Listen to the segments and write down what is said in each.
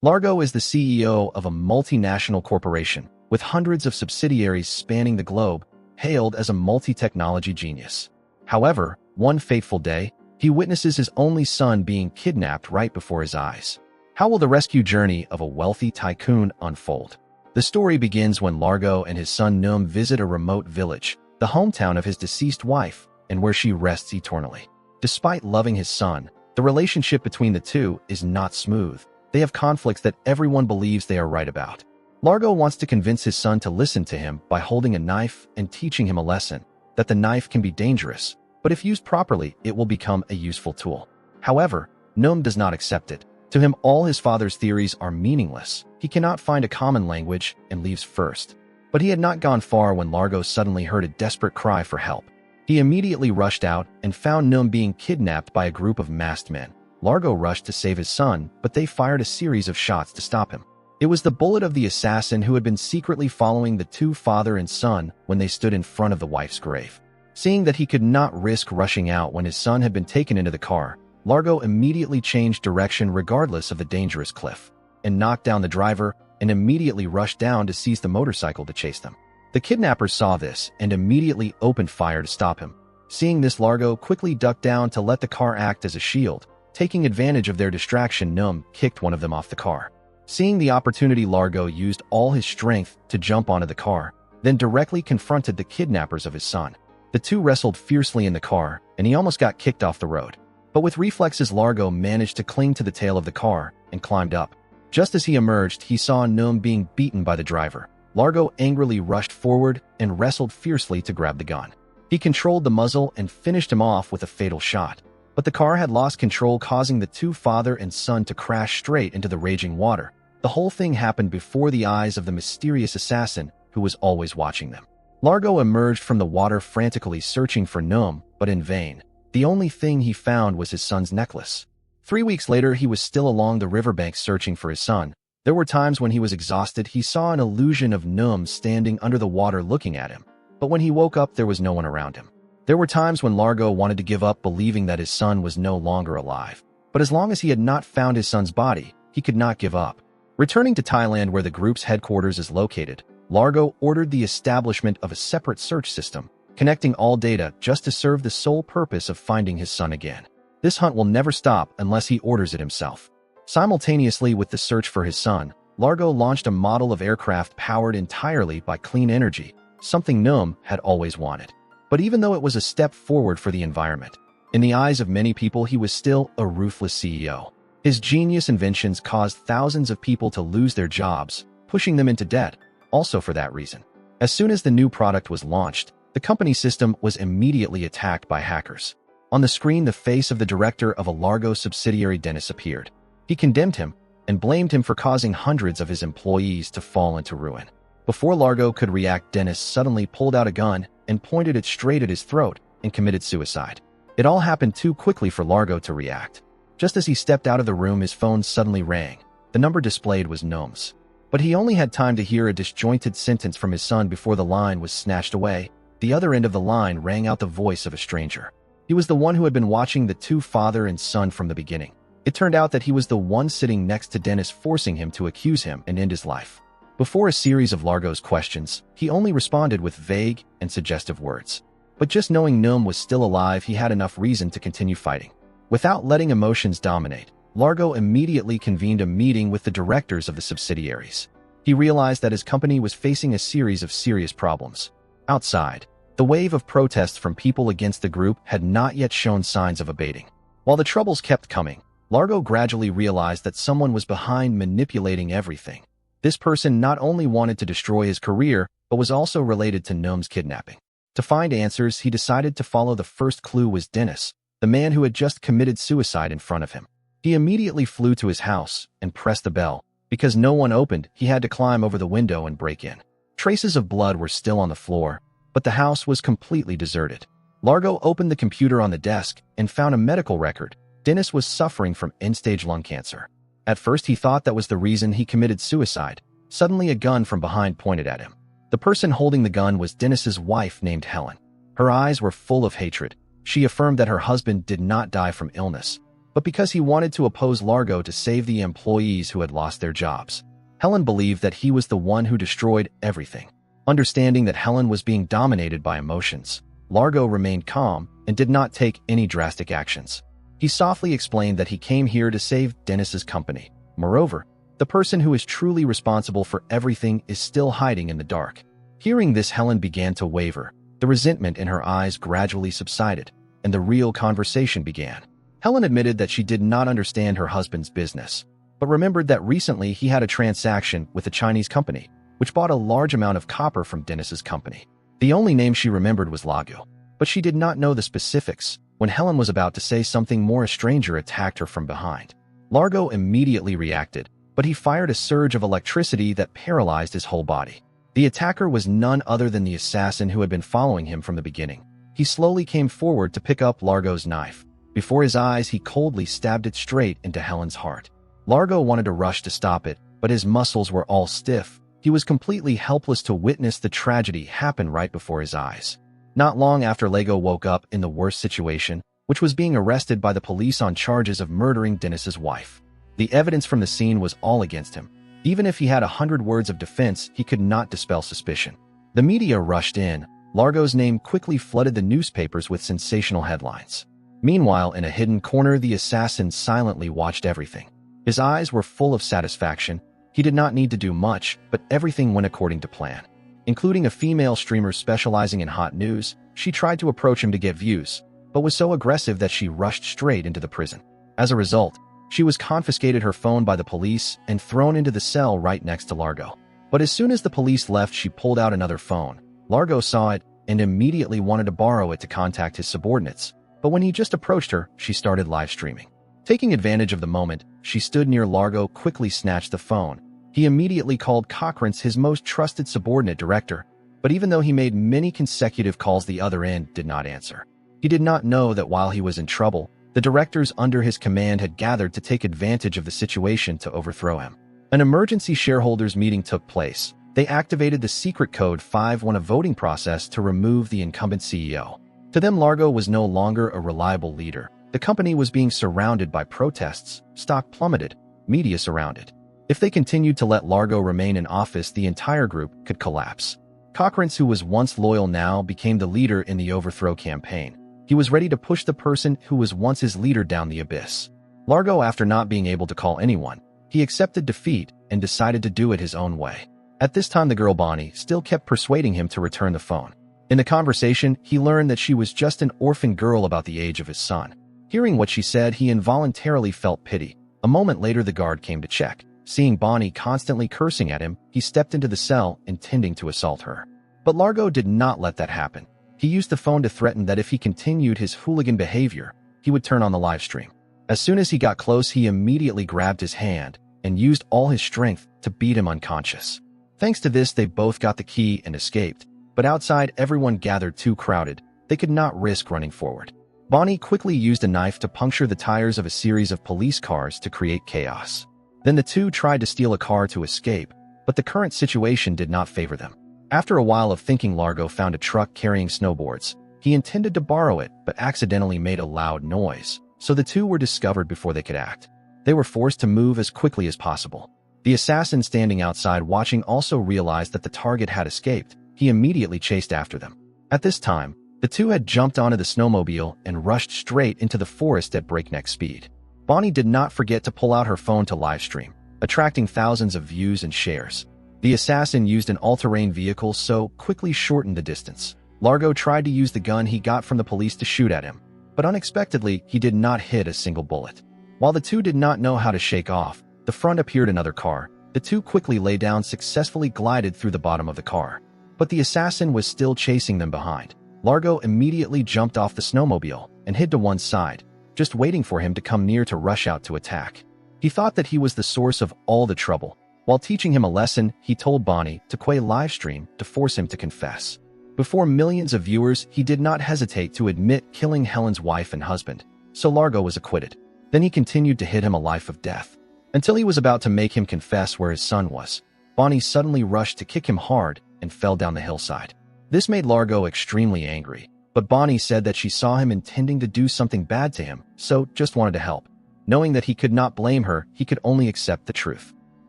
Largo is the CEO of a multinational corporation with hundreds of subsidiaries spanning the globe, hailed as a multi-technology genius. However, one fateful day, he witnesses his only son being kidnapped right before his eyes. How will the rescue journey of a wealthy tycoon unfold? The story begins when Largo and his son Noam visit a remote village, the hometown of his deceased wife, and where she rests eternally. Despite loving his son, the relationship between the two is not smooth. They have conflicts that everyone believes they are right about. Largo wants to convince his son to listen to him by holding a knife and teaching him a lesson, that the knife can be dangerous, but if used properly, it will become a useful tool. However, Noam does not accept it. To him, all his father's theories are meaningless. He cannot find a common language and leaves first. But he had not gone far when Largo suddenly heard a desperate cry for help. He immediately rushed out and found Noam being kidnapped by a group of masked men. Largo rushed to save his son, but they fired a series of shots to stop him. It was the bullet of the assassin who had been secretly following the two father and son when they stood in front of the wife's grave. Seeing that he could not risk rushing out when his son had been taken into the car, Largo immediately changed direction regardless of the dangerous cliff, and knocked down the driver and immediately rushed down to seize the motorcycle to chase them. The kidnappers saw this and immediately opened fire to stop him. Seeing this, Largo quickly ducked down to let the car act as a shield. Taking advantage of their distraction, Noam kicked one of them off the car. Seeing the opportunity, Largo used all his strength to jump onto the car, then directly confronted the kidnappers of his son. The two wrestled fiercely in the car, and he almost got kicked off the road. But with reflexes, Largo managed to cling to the tail of the car and climbed up. Just as he emerged, he saw Noam being beaten by the driver. Largo angrily rushed forward and wrestled fiercely to grab the gun. He controlled the muzzle and finished him off with a fatal shot. But the car had lost control, causing the two father and son to crash straight into the raging water. The whole thing happened before the eyes of the mysterious assassin who was always watching them. Largo emerged from the water frantically searching for Noam, but in vain. The only thing he found was his son's necklace. 3 weeks later, he was still along the riverbank searching for his son. There were times when he was exhausted. He saw an illusion of Noam standing under the water looking at him. But when he woke up, there was no one around him. There were times when Largo wanted to give up, believing that his son was no longer alive. But as long as he had not found his son's body, he could not give up. Returning to Thailand, where the group's headquarters is located, Largo ordered the establishment of a separate search system, connecting all data just to serve the sole purpose of finding his son again. This hunt will never stop unless he orders it himself. Simultaneously with the search for his son, Largo launched a model of aircraft powered entirely by clean energy, something Noam had always wanted. But even though it was a step forward for the environment, in the eyes of many people, he was still a ruthless CEO. His genius inventions caused thousands of people to lose their jobs, pushing them into debt, also for that reason. As soon as the new product was launched, the company system was immediately attacked by hackers. On the screen, the face of the director of a Largo subsidiary, Dennis, appeared. He condemned him and blamed him for causing hundreds of his employees to fall into ruin. Before Largo could react, Dennis suddenly pulled out a gun and pointed it straight at his throat and committed suicide. It all happened too quickly for Largo to react. Just as he stepped out of the room, his phone suddenly rang. The number displayed was Noam's. But he only had time to hear a disjointed sentence from his son before the line was snatched away. The other end of the line rang out the voice of a stranger. He was the one who had been watching the two father and son from the beginning. It turned out that he was the one sitting next to Dennis, forcing him to accuse him and end his life. Before a series of Largo's questions, he only responded with vague and suggestive words. But just knowing Noam was still alive, he had enough reason to continue fighting. Without letting emotions dominate, Largo immediately convened a meeting with the directors of the subsidiaries. He realized that his company was facing a series of serious problems. Outside, the wave of protests from people against the group had not yet shown signs of abating. While the troubles kept coming, Largo gradually realized that someone was behind, manipulating everything. This person not only wanted to destroy his career, but was also related to Noam's kidnapping. To find answers, he decided to follow the first clue was Dennis, the man who had just committed suicide in front of him. He immediately flew to his house and pressed the bell. Because no one opened, he had to climb over the window and break in. Traces of blood were still on the floor, but the house was completely deserted. Largo opened the computer on the desk and found a medical record. Dennis was suffering from end-stage lung cancer. At first, he thought that was the reason he committed suicide. Suddenly, a gun from behind pointed at him. The person holding the gun was Dennis's wife, named Helen. Her eyes were full of hatred. She affirmed that her husband did not die from illness, but because he wanted to oppose Largo to save the employees who had lost their jobs. Helen believed that he was the one who destroyed everything. Understanding that Helen was being dominated by emotions, Largo remained calm and did not take any drastic actions. He softly explained that he came here to save Dennis's company. Moreover, the person who is truly responsible for everything is still hiding in the dark. Hearing this, Helen began to waver. The resentment in her eyes gradually subsided, and the real conversation began. Helen admitted that she did not understand her husband's business, but remembered that recently he had a transaction with a Chinese company, which bought a large amount of copper from Dennis's company. The only name she remembered was Largo, but she did not know the specifics. When Helen was about to say something more, a stranger attacked her from behind. Largo immediately reacted, but he fired a surge of electricity that paralyzed his whole body. The attacker was none other than the assassin who had been following him from the beginning. He slowly came forward to pick up Largo's knife. Before his eyes, he coldly stabbed it straight into Helen's heart. Largo wanted to rush to stop it, but his muscles were all stiff. He was completely helpless to witness the tragedy happen right before his eyes. Not long after, Largo woke up in the worst situation, which was being arrested by the police on charges of murdering Dennis's wife. The evidence from the scene was all against him. Even if he had 100 words of defense, he could not dispel suspicion. The media rushed in. Largo's name quickly flooded the newspapers with sensational headlines. Meanwhile, in a hidden corner, the assassin silently watched everything. His eyes were full of satisfaction. He did not need to do much, but everything went according to plan. Including a female streamer specializing in hot news, she tried to approach him to get views, but was so aggressive that she rushed straight into the prison. As a result, she was confiscated her phone by the police and thrown into the cell right next to Largo. But as soon as the police left, she pulled out another phone. Largo saw it and immediately wanted to borrow it to contact his subordinates. But when he just approached her, she started live streaming. Taking advantage of the moment, she stood near Largo, quickly snatched the phone. He immediately called Cochrane, his most trusted subordinate director, but even though he made many consecutive calls, the other end did not answer. He did not know that while he was in trouble, the directors under his command had gathered to take advantage of the situation to overthrow him. An emergency shareholders meeting took place. They activated the secret code 5-1, a voting process to remove the incumbent CEO. To them, Largo was no longer a reliable leader. The company was being surrounded by protests, stock plummeted, media surrounded. If they continued to let Largo remain in office, the entire group could collapse. Cochrane, who was once loyal, now became the leader in the overthrow campaign. He was ready to push the person who was once his leader down the abyss. Largo, after not being able to call anyone, he accepted defeat and decided to do it his own way. At this time, the girl Bonnie still kept persuading him to return the phone. In the conversation, he learned that she was just an orphan girl about the age of his son. Hearing what she said, he involuntarily felt pity. A moment later, the guard came to check. Seeing Bonnie constantly cursing at him, he stepped into the cell, intending to assault her. But Largo did not let that happen. He used the phone to threaten that if he continued his hooligan behavior, he would turn on the live stream. As soon as he got close, he immediately grabbed his hand and used all his strength to beat him unconscious. Thanks to this, they both got the key and escaped. But outside, everyone gathered too crowded. They could not risk running forward. Bonnie quickly used a knife to puncture the tires of a series of police cars to create chaos. Then the two tried to steal a car to escape, but the current situation did not favor them. After a while of thinking, Largo found a truck carrying snowboards. He intended to borrow it, but accidentally made a loud noise, so the two were discovered before they could act. They were forced to move as quickly as possible. The assassin standing outside watching also realized that the target had escaped. He immediately chased after them. At this time, the two had jumped onto the snowmobile and rushed straight into the forest at breakneck speed. Bonnie did not forget to pull out her phone to live stream, attracting thousands of views and shares. The assassin used an all-terrain vehicle, so quickly shortened the distance. Largo tried to use the gun he got from the police to shoot at him, but unexpectedly, he did not hit a single bullet. While the two did not know how to shake off, the front appeared another car. The two quickly lay down, successfully glided through the bottom of the car. But the assassin was still chasing them behind. Largo immediately jumped off the snowmobile and hid to one side, just waiting for him to come near to rush out to attack. He thought that he was the source of all the trouble. While teaching him a lesson, he told Bonnie to quit live stream to force him to confess. Before millions of viewers, he did not hesitate to admit killing Helen's wife and husband, so Largo was acquitted. Then he continued to hit him a life of death, until he was about to make him confess where his son was. Bonnie suddenly rushed to kick him hard and fell down the hillside. This made Largo extremely angry, but Bonnie said that she saw him intending to do something bad to him, so just wanted to help. Knowing that he could not blame her, he could only accept the truth.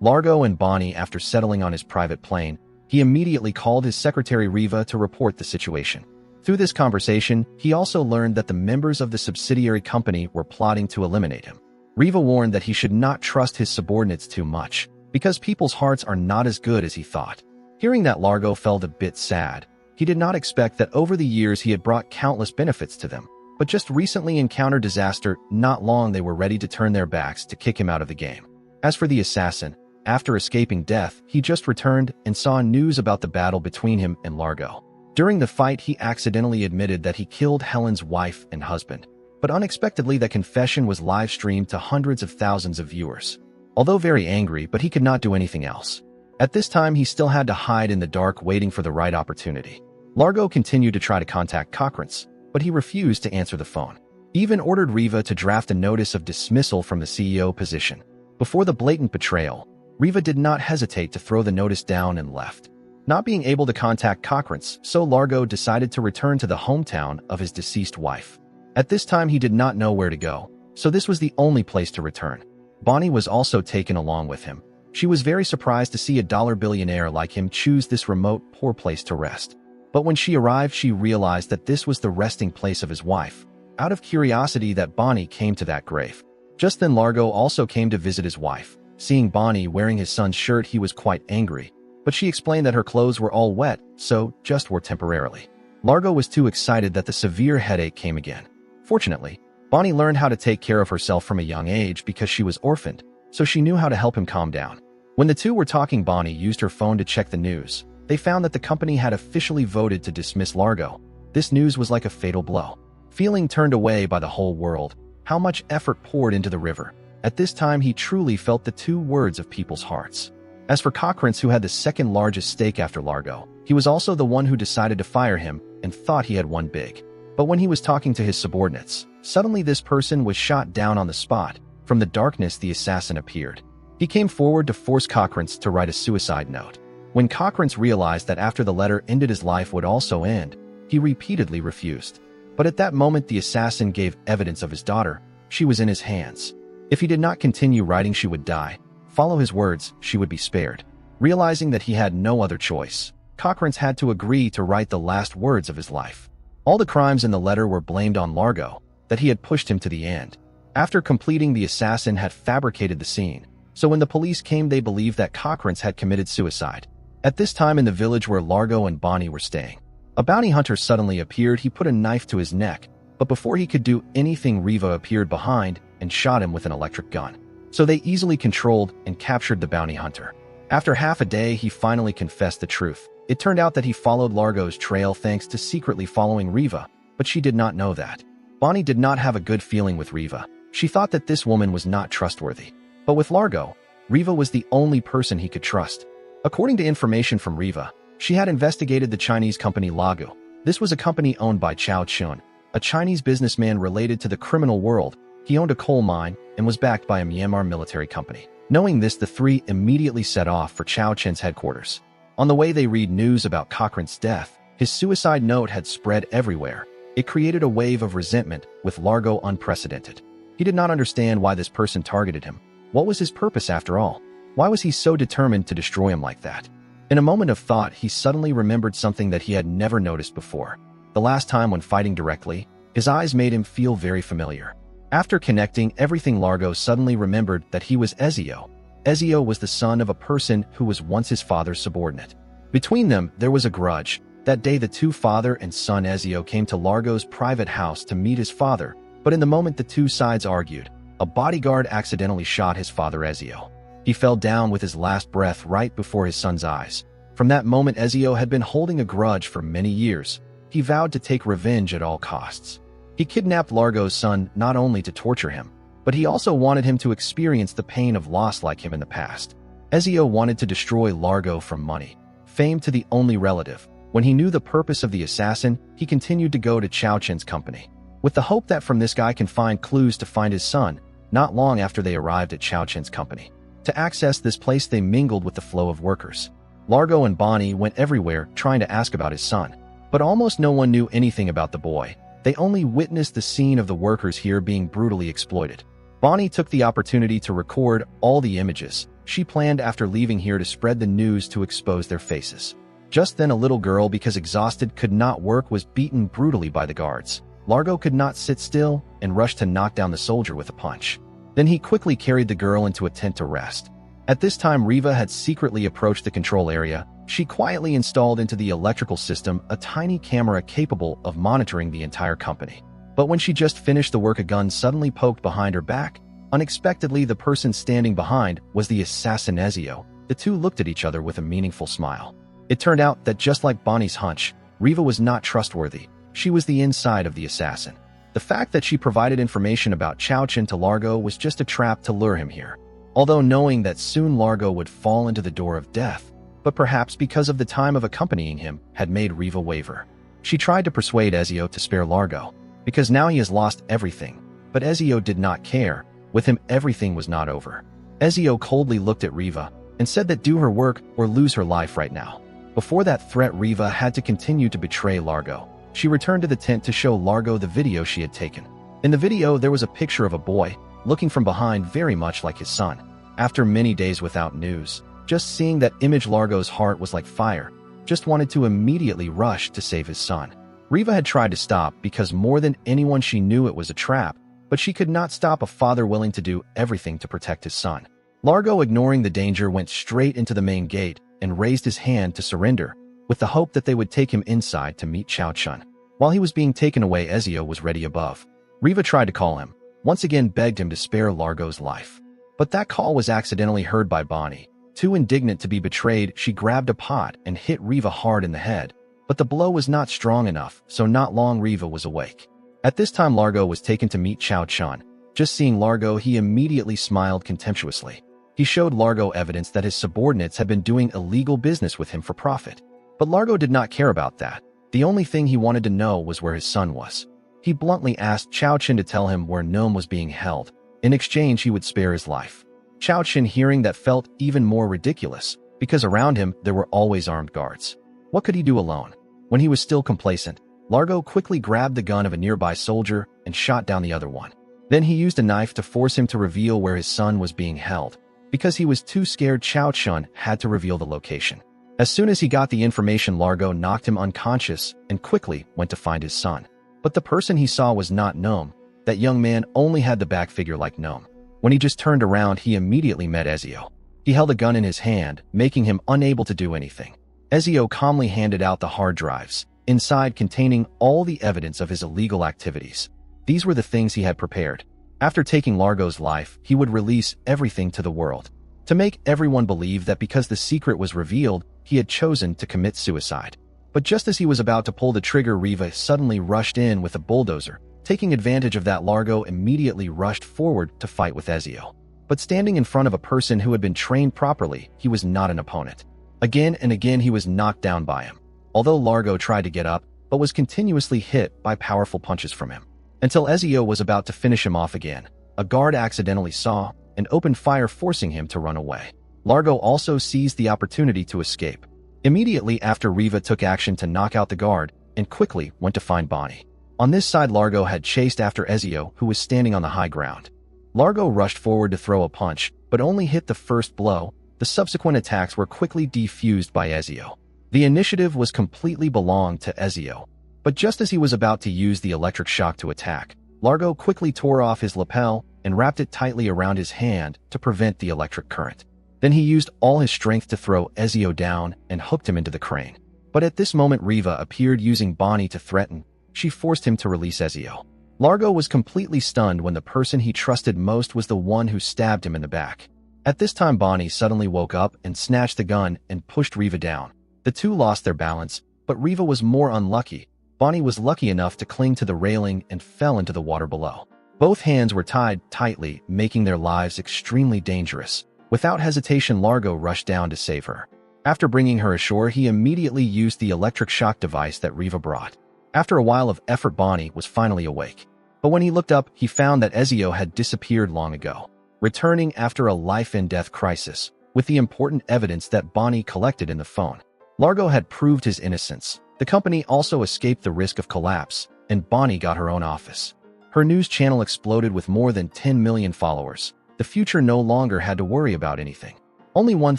Largo and Bonnie, after settling on his private plane, he immediately called his secretary Riva to report the situation. Through this conversation, he also learned that the members of the subsidiary company were plotting to eliminate him. Riva warned that he should not trust his subordinates too much, because people's hearts are not as good as he thought. Hearing that, Largo felt a bit sad. He did not expect that over the years he had brought countless benefits to them, but just recently encountered disaster. Not long they were ready to turn their backs to kick him out of the game. As for the assassin, after escaping death, he just returned and saw news about the battle between him and Largo. During the fight, he accidentally admitted that he killed Helen's wife and husband, but unexpectedly that confession was live-streamed to hundreds of thousands of viewers. Although very angry, but he could not do anything else. At this time, he still had to hide in the dark, waiting for the right opportunity. Largo continued to try to contact Cochran's, but he refused to answer the phone. He even ordered Riva to draft a notice of dismissal from the CEO position. Before the blatant betrayal, Riva did not hesitate to throw the notice down and left. Not being able to contact Cochran's, so Largo decided to return to the hometown of his deceased wife. At this time, he did not know where to go, so this was the only place to return. Bonnie was also taken along with him. She was very surprised to see a dollar billionaire like him choose this remote, poor place to rest. But when she arrived, she realized that this was the resting place of his wife. Out of curiosity, that Bonnie came to that grave. Just then, Largo also came to visit his wife. Seeing Bonnie wearing his son's shirt, he was quite angry, but she explained that her clothes were all wet, so just were temporarily. Largo was too excited that the severe headache came again. Fortunately, Bonnie learned how to take care of herself from a young age because she was orphaned, so she knew how to help him calm down. When the two were talking, Bonnie used her phone to check the news. They found that the company had officially voted to dismiss Largo. This news was like a fatal blow. Feeling turned away by the whole world, how much effort poured into the river. At this time, he truly felt the two words of people's hearts. As for Cochran's, who had the second largest stake after Largo, he was also the one who decided to fire him and thought he had won big. But when he was talking to his subordinates, suddenly this person was shot down on the spot. From the darkness, the assassin appeared. He came forward to force Cochran's to write a suicide note. When Cochran's realized that after the letter ended, his life would also end, he repeatedly refused. But at that moment, the assassin gave evidence of his daughter. She was in his hands. If he did not continue writing, she would die. Follow his words, she would be spared. Realizing that he had no other choice, Cochran's had to agree to write the last words of his life. All the crimes in the letter were blamed on Largo, that he had pushed him to the end. After completing, the assassin had fabricated the scene, so when the police came, they believed that Cochran's had committed suicide. At this time, in the village where Largo and Bonnie were staying, a bounty hunter suddenly appeared. He put a knife to his neck, but before he could do anything, Riva appeared behind and shot him with an electric gun. So they easily controlled and captured the bounty hunter. After half a day, he finally confessed the truth. It turned out that he followed Largo's trail thanks to secretly following Riva, but she did not know that. Bonnie did not have a good feeling with Riva. She thought that this woman was not trustworthy. But with Largo, Riva was the only person he could trust. According to information from Riva, she had investigated the Chinese company Largo. This was a company owned by Chao Chun, a Chinese businessman related to the criminal world. He owned a coal mine and was backed by a Myanmar military company. Knowing this, the three immediately set off for Chao Chun's headquarters. On the way, they read news about Cochran's death. His suicide note had spread everywhere. It created a wave of resentment, with Largo unprecedented. He did not understand why this person targeted him. What was his purpose after all? Why was he so determined to destroy him like that? In a moment of thought, he suddenly remembered something that he had never noticed before. The last time when fighting directly, his eyes made him feel very familiar. After connecting everything, Largo suddenly remembered that he was Ezio. Ezio was the son of a person who was once his father's subordinate. Between them, there was a grudge. That day, the two father and son Ezio came to Largo's private house to meet his father, but in the moment the two sides argued, a bodyguard accidentally shot his father Ezio. He fell down with his last breath right before his son's eyes. From that moment, Ezio had been holding a grudge for many years. He vowed to take revenge at all costs. He kidnapped Largo's son not only to torture him, but he also wanted him to experience the pain of loss like him in the past. Ezio wanted to destroy Largo from money, fame to the only relative. When he knew the purpose of the assassin, he continued to go to Chao Chun's company, with the hope that from this guy can find clues to find his son. Not long after they arrived at Chao Chun's company. To access this place, they mingled with the flow of workers. Largo and Bonnie went everywhere trying to ask about his son, but almost no one knew anything about the boy. They only witnessed the scene of the workers here being brutally exploited. Bonnie took the opportunity to record all the images she planned after leaving here to spread the news to expose their faces. Just then, a little girl, because exhausted, could not work, was beaten brutally by the guards. Largo could not sit still and rushed to knock down the soldier with a punch. Then he quickly carried the girl into a tent to rest. At this time, Riva had secretly approached the control area. She quietly installed into the electrical system a tiny camera capable of monitoring the entire company. But when she just finished the work, a gun suddenly poked behind her back. Unexpectedly, the person standing behind was the assassin Ezio. The two looked at each other with a meaningful smile. It turned out that just like Bonnie's hunch, Riva was not trustworthy. She was the inside of the assassin. The fact that she provided information about Chao-Chen to Largo was just a trap to lure him here. Although knowing that soon Largo would fall into the door of death, but perhaps because of the time of accompanying him had made Riva waver. She tried to persuade Ezio to spare Largo, because now he has lost everything. But Ezio did not care. With him, everything was not over. Ezio coldly looked at Riva and said that do her work or lose her life right now. Before that threat, Riva had to continue to betray Largo. She returned to the tent to show Largo the video she had taken. In the video, there was a picture of a boy looking from behind, very much like his son. After many days without news, just seeing that image, Largo's heart was like fire, just wanted to immediately rush to save his son. Riva had tried to stop because more than anyone she knew it was a trap, but she could not stop a father willing to do everything to protect his son. Largo, ignoring the danger, went straight into the main gate and raised his hand to surrender, with the hope that they would take him inside to meet Chao-Chen. While he was being taken away, Ezio was ready above. Riva tried to call him, once again begged him to spare Largo's life. But that call was accidentally heard by Bonnie. Too indignant to be betrayed, she grabbed a pot and hit Riva hard in the head. But the blow was not strong enough, so not long Riva was awake. At this time, Largo was taken to meet Chao-Chen. Just seeing Largo, he immediately smiled contemptuously. He showed Largo evidence that his subordinates had been doing illegal business with him for profit. But Largo did not care about that. The only thing he wanted to know was where his son was. He bluntly asked Chao-Chen to tell him where Gnome was being held. In exchange, he would spare his life. Chao-Chen, hearing that, felt even more ridiculous, because around him there were always armed guards. What could he do alone? When he was still complacent, Largo quickly grabbed the gun of a nearby soldier and shot down the other one. Then he used a knife to force him to reveal where his son was being held. Because he was too scared, Chao-Chen had to reveal the location. As soon as he got the information, Largo knocked him unconscious and quickly went to find his son. But the person he saw was not Gnome. That young man only had the back figure like Gnome. When he just turned around, he immediately met Ezio. He held a gun in his hand, making him unable to do anything. Ezio calmly handed out the hard drives, inside containing all the evidence of his illegal activities. These were the things he had prepared. After taking Largo's life, he would release everything to the world, to make everyone believe that because the secret was revealed, he had chosen to commit suicide. But just as he was about to pull the trigger, Riva suddenly rushed in with a bulldozer. Taking advantage of that, Largo immediately rushed forward to fight with Ezio. But standing in front of a person who had been trained properly, he was not an opponent. Again and again he was knocked down by him, although Largo tried to get up, but was continuously hit by powerful punches from him. Until Ezio was about to finish him off again, a guard accidentally saw and opened fire, forcing him to run away. Largo also seized the opportunity to escape. Immediately after, Riva took action to knock out the guard and quickly went to find Bonnie. On this side, Largo had chased after Ezio, who was standing on the high ground. Largo rushed forward to throw a punch, but only hit the first blow. The subsequent attacks were quickly defused by Ezio. The initiative was completely belonged to Ezio. But just as he was about to use the electric shock to attack, Largo quickly tore off his lapel and wrapped it tightly around his hand to prevent the electric current. Then he used all his strength to throw Ezio down and hooked him into the crane. But at this moment, Riva appeared, using Bonnie to threaten. She forced him to release Ezio. Largo was completely stunned when the person he trusted most was the one who stabbed him in the back. At this time, Bonnie suddenly woke up and snatched the gun and pushed Riva down. The two lost their balance, but Riva was more unlucky. Bonnie was lucky enough to cling to the railing and fell into the water below. Both hands were tied tightly, making their lives extremely dangerous. Without hesitation, Largo rushed down to save her. After bringing her ashore, he immediately used the electric shock device that Riva brought. After a while of effort, Bonnie was finally awake. But when he looked up, he found that Ezio had disappeared long ago, returning after a life-and-death crisis, with the important evidence that Bonnie collected in the phone. Largo had proved his innocence. The company also escaped the risk of collapse, and Bonnie got her own office. Her news channel exploded with more than 10 million followers. The future no longer had to worry about anything. Only one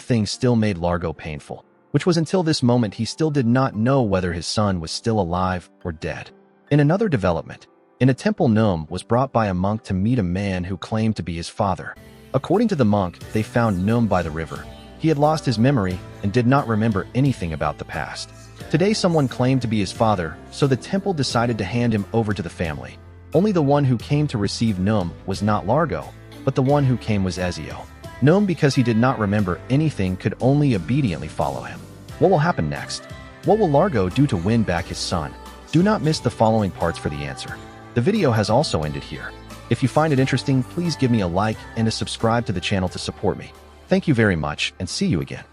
thing still made Largo painful, which was until this moment he still did not know whether his son was still alive or dead. In another development, in a temple, Num was brought by a monk to meet a man who claimed to be his father. According to the monk, they found Num by the river. He had lost his memory and did not remember anything about the past. Today someone claimed to be his father, so the temple decided to hand him over to the family. Only the one who came to receive Num was not Largo, but the one who came was Ezio. Num, because he did not remember anything, could only obediently follow him. What will happen next? What will Largo do to win back his son? Do not miss the following parts for the answer. The video has also ended here. If you find it interesting, please give me a like and a subscribe to the channel to support me. Thank you very much, and see you again.